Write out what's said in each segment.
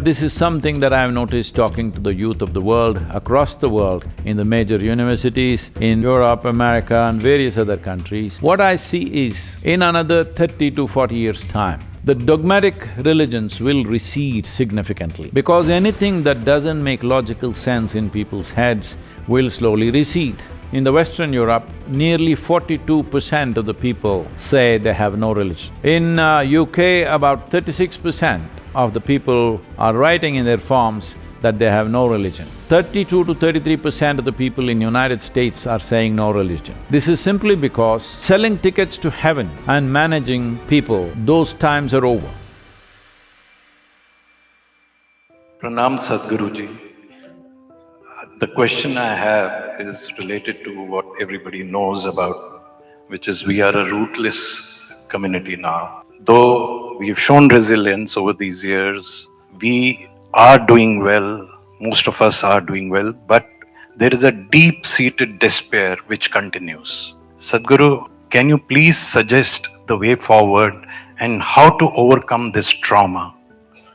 this is something that I have noticed talking to the youth of the world, across the world, in the major universities, in Europe, America and various other countries. What I see is, in another 30 to 40 years' time, the dogmatic religions will recede significantly because anything that doesn't make logical sense in people's heads will slowly recede. In the Western Europe, nearly 42% of the people say they have no religion. In UK, about 36% of the people are writing in their forms that they have no religion. 32 to 33% of the people in United States are saying no religion. This is simply because selling tickets to heaven and managing people, those times are over. Pranam Sadhguruji. The question I have is related to what everybody knows about, which is we are a rootless community now. Though we've shown resilience over these years, we are doing well, most of us are doing well, but there is a deep-seated despair which continues. Sadhguru, can you please suggest the way forward and how to overcome this trauma?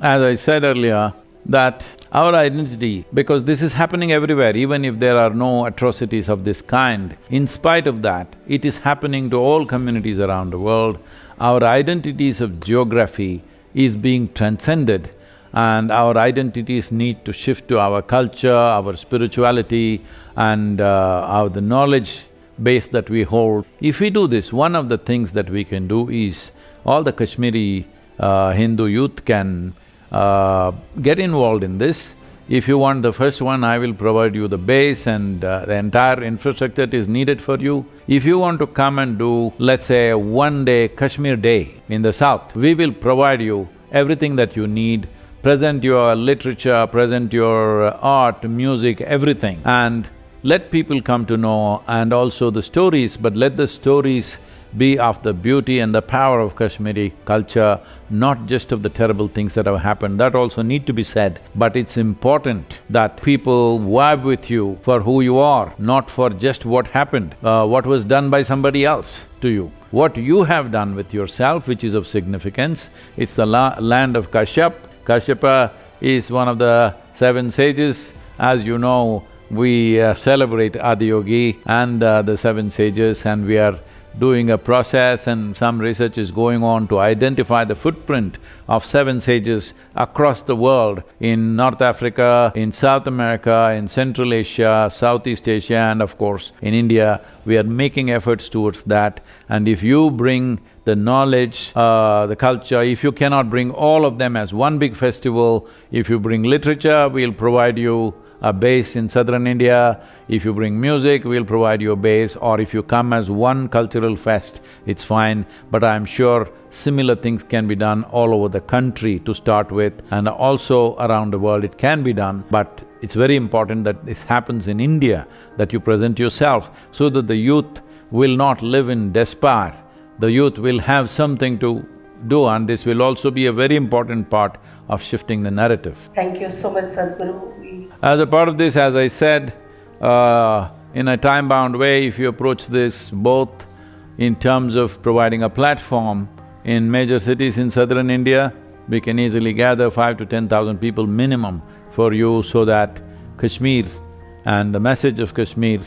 As I said earlier, that our identity, because this is happening everywhere, even if there are no atrocities of this kind, in spite of that, it is happening to all communities around the world. Our identities of geography is being transcended and our identities need to shift to our culture, our spirituality and the knowledge base that we hold. If we do this, one of the things that we can do is all the Kashmiri Hindu youth can get involved in this. If you want the first one, I will provide you the base and the entire infrastructure is needed for you. If you want to come and do, let's say, a one-day Kashmir day in the south, we will provide you everything that you need, present your literature, present your art, music, everything, and let people come to know and also the stories, but let the stories be of the beauty and the power of Kashmiri culture, not just of the terrible things that have happened. That also need to be said, but it's important that people vibe with you for who you are, not for just what happened, what was done by somebody else to you. What you have done with yourself, which is of significance, it's the land of Kashyap. Kashyapa is one of the 7 sages. As you know, we celebrate Adiyogi and the 7 sages, and we are doing a process and some research is going on to identify the footprint of 7 sages across the world, in North Africa, in South America, in Central Asia, Southeast Asia and of course in India. We are making efforts towards that, and if you bring the knowledge, the culture, if you cannot bring all of them as one big festival, if you bring literature, we'll provide you a base in southern India. If you bring music, we'll provide you a base, or if you come as one cultural fest, it's fine. But I'm sure similar things can be done all over the country to start with, and also around the world it can be done. But it's very important that this happens in India, that you present yourself so that the youth will not live in despair. The youth will have something to do, and this will also be a very important part of shifting the narrative. Thank you so much, Sadhguru. As a part of this, as I said, in a time-bound way, if you approach this both in terms of providing a platform in major cities in southern India, we can easily gather 5 to 10,000 people minimum for you, so that Kashmir and the message of Kashmir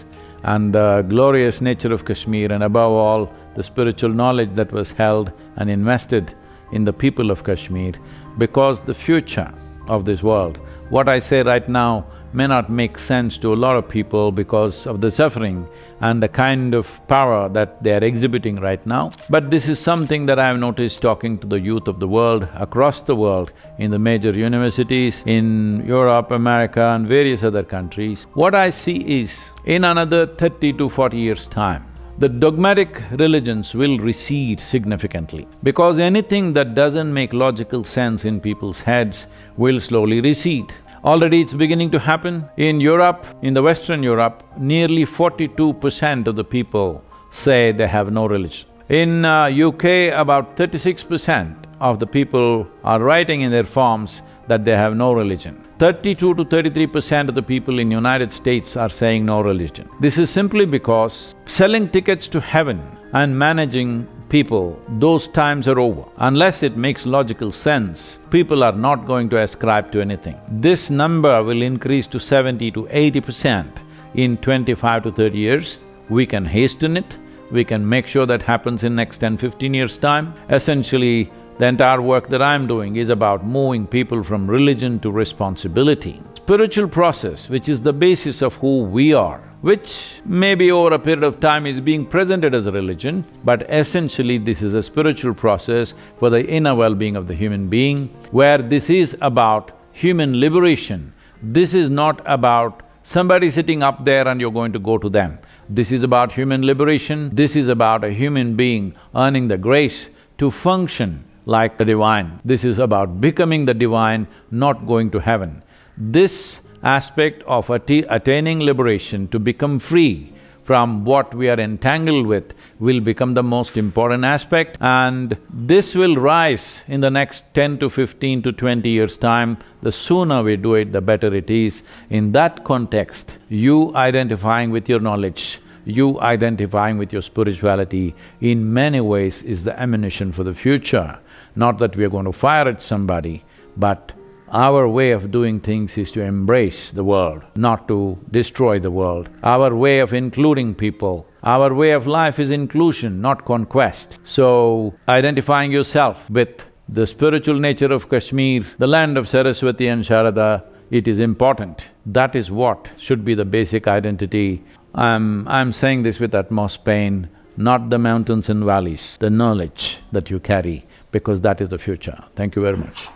and the glorious nature of Kashmir, and above all, the spiritual knowledge that was held and invested in the people of Kashmir, because the future of this world, what I say right now may not make sense to a lot of people because of the suffering and the kind of power that they are exhibiting right now. But this is something that I have noticed talking to the youth of the world, across the world, in the major universities, in Europe, America and various other countries. What I see is, in another 30 to 40 years' time, the dogmatic religions will recede significantly because anything that doesn't make logical sense in people's heads will slowly recede. Already it's beginning to happen. In Europe, in the Western Europe, nearly 42% of the people say they have no religion. In UK, about 36% of the people are writing in their forms that they have no religion. 32 to 33% of the people in United States are saying no religion. This is simply because selling tickets to heaven and managing people, those times are over. Unless it makes logical sense, people are not going to ascribe to anything. This number will increase to 70 to 80% in 25 to 30 years. We can hasten it, we can make sure that happens in next 10-15 years' time. Essentially, the entire work that I'm doing is about moving people from religion to responsibility. Spiritual process, which is the basis of who we are, which maybe over a period of time is being presented as a religion, but essentially this is a spiritual process for the inner well-being of the human being, where this is about human liberation. This is not about somebody sitting up there and you're going to go to them. This is about human liberation, this is about a human being earning the grace to function like the divine. This is about becoming the divine, not going to heaven. This aspect of attaining liberation to become free from what we are entangled with will become the most important aspect, and this will rise in the next 10 to 15 to 20 years' time. The sooner we do it, the better it is. In that context, you identifying with your knowledge, you identifying with your spirituality, in many ways is the ammunition for the future. Not that we are going to fire at somebody, but our way of doing things is to embrace the world, not to destroy the world. Our way of including people, our way of life is inclusion, not conquest. So, identifying yourself with the spiritual nature of Kashmir, the land of Saraswati and Sharada, it is important. That is what should be the basic identity. I'm saying this with utmost pain, not the mountains and valleys, the knowledge that you carry, because that is the future. Thank you very much.